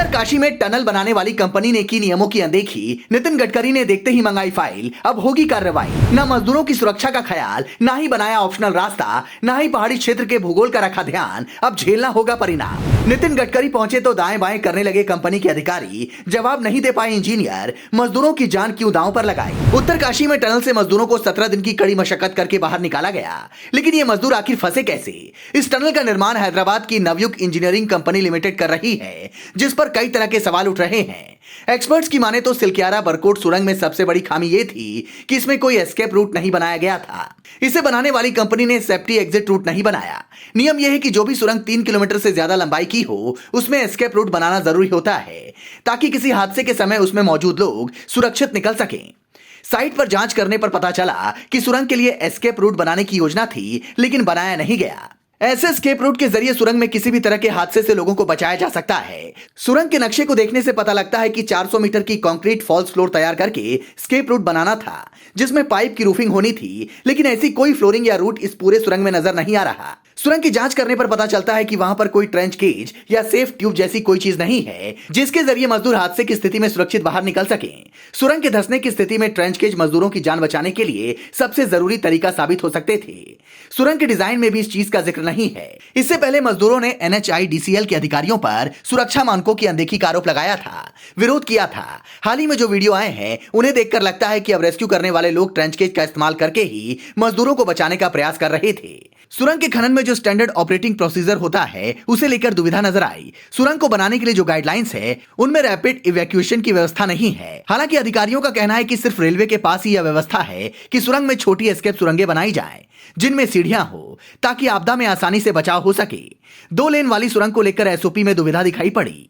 उत्तरकाशी में टनल बनाने वाली कंपनी ने की नियमों की अनदेखी। नितिन गडकरी ने देखते ही मंगाई फाइल, अब होगी कार्रवाई। न मजदूरों की सुरक्षा का ख्याल, ना ही बनाया ऑप्शनल रास्ता, ना ही पहाड़ी क्षेत्र के भूगोल का रखा ध्यान, अब झेलना होगा परिणाम। नितिन गडकरी पहुंचे तो दाएं बाएं करने लगे कंपनी के अधिकारी, जवाब नहीं दे पाए इंजीनियर, मजदूरों की जान क्यों दांव पर लगाई। उत्तरकाशी में टनल से मजदूरों को 17 दिन की कड़ी मशक्कत करके बाहर निकाला गया, लेकिन ये मजदूर आखिर फंसे कैसे। इस टनल का निर्माण हैदराबाद की नवयुग इंजीनियरिंग कंपनी लिमिटेड कर रही है, जिस पर कई तरह के सवाल उठ रहे हैं। एक्सपर्ट्स की माने तो सिलक्यारा बरकोट सुरंग में सबसे बड़ी खामी यह थी कि इसमें कोई एस्केप रूट नहीं बनाया गया था। इसे बनाने वाली कंपनी ने सेफ्टी एग्जिट रूट नहीं बनाया। नियम यह है कि जो भी सुरंग 3 किलोमीटर से ज्यादा लंबाई की हो, उसमें एस्केप रूट बनाना जरूरी होता है, ताकि किसी हादसे के समय उसमें मौजूद लोग सुरक्षित निकल सकें। साइट पर जांच करने पर पता चला कि सुरंग के लिए एस्केप रूट बनाने की योजना थी, लेकिन बनाया नहीं गया। ऐसे एस्केप रूट के जरिए सुरंग में किसी भी तरह के हादसे से लोगों को बचाया जा सकता है। सुरंग के नक्शे को देखने से पता लगता है कि 400 मीटर की कंक्रीट फॉल्स फ्लोर तैयार करके एस्केप रूट बनाना था, जिसमें पाइप की रूफिंग होनी थी, लेकिन ऐसी कोई फ्लोरिंग या रूट इस पूरे सुरंग में नजर नहीं आ रहा। सुरंग की जांच करने पर पता चलता है कि वहां पर कोई ट्रेंच केज या सेफ ट्यूब जैसी कोई चीज नहीं है, जिसके जरिए मजदूर हादसे की स्थिति में सुरक्षित बाहर निकल सके। सुरंग के धंसने की स्थिति में ट्रेंच केज मजदूरों की जान बचाने के लिए सबसे जरूरी तरीका साबित हो सकते थे। सुरंग के डिजाइन में भी इस चीज का जिक्र नहीं है। इससे पहले मजदूरों ने NHIDCL के अधिकारियों पर सुरक्षा मानकों की अनदेखी का आरोप लगाया था, विरोध किया था। हाल ही में जो वीडियो आए हैं, उन्हें देखकर लगता है कि अब रेस्क्यू करने वाले लोग ट्रेंच केज का इस्तेमाल करके ही मजदूरों को बचाने का प्रयास कर रहे थे। सुरंग के खनन में जो स्टैंडर्ड ऑपरेटिंग प्रोसीजर होता है, उसे लेकर दुविधा नजर आई। सुरंग को बनाने के लिए जो गाइडलाइंस है, उनमें रैपिड इवैक्यूएशन की व्यवस्था नहीं है। हालांकि अधिकारियों का कहना है कि सिर्फ रेलवे के पास ही यह व्यवस्था है कि सुरंग में छोटी एस्केप सुरंगें बनाई जाएं, जिनमें सीढ़ियां हो, ताकि आपदा में आसानी से बचाव हो सके। 2 लेन वाली सुरंग को लेकर SOP में दुविधा दिखाई पड़ी।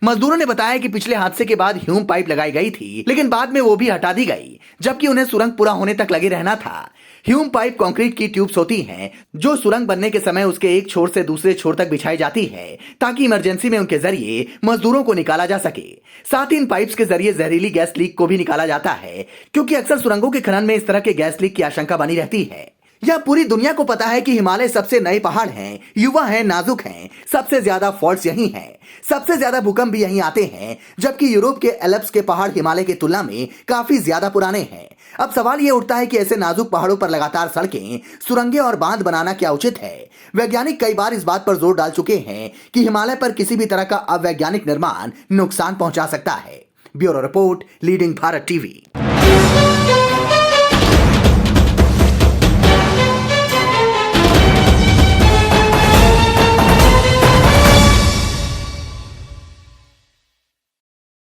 मजदूरों ने बताया कि पिछले हादसे के बाद ह्यूम पाइप लगाई गई थी, लेकिन बाद में वो भी हटा दी गई, जबकि उन्हें सुरंग पूरा होने तक लगे रहना था। ह्यूम पाइप कंक्रीट की ट्यूब्स होती हैं, जो सुरंग बनने के समय उसके एक छोर से दूसरे छोर तक बिछाई जाती है, ताकि इमरजेंसी में उनके जरिए मजदूरों को निकाला जा सके। साथ ही इन पाइप्स के जरिए जहरीली गैस लीक को भी निकाला जाता है, क्योंकि अक्सर सुरंगों के खनन में इस तरह के गैस लीक की आशंका बनी रहती है। यह पूरी दुनिया को पता है कि हिमालय सबसे नए पहाड़ हैं, युवा हैं, नाजुक हैं, सबसे ज्यादा फॉल्ट्स यहीं हैं, सबसे ज्यादा भूकंप भी यहीं आते हैं, जबकि यूरोप के एल्प्स के पहाड़ हिमालय की तुलना में काफी ज्यादा पुराने हैं। अब सवाल यह उठता है कि ऐसे नाजुक पहाड़ों पर लगातार सड़कें, सुरंगें और बांध बनाना क्या उचित है। वैज्ञानिक कई बार इस बात पर जोर डाल चुके हैं कि हिमालय पर किसी भी तरह का अवैज्ञानिक निर्माण नुकसान पहुंचा सकता है। Bureau report, leading Bharat TV.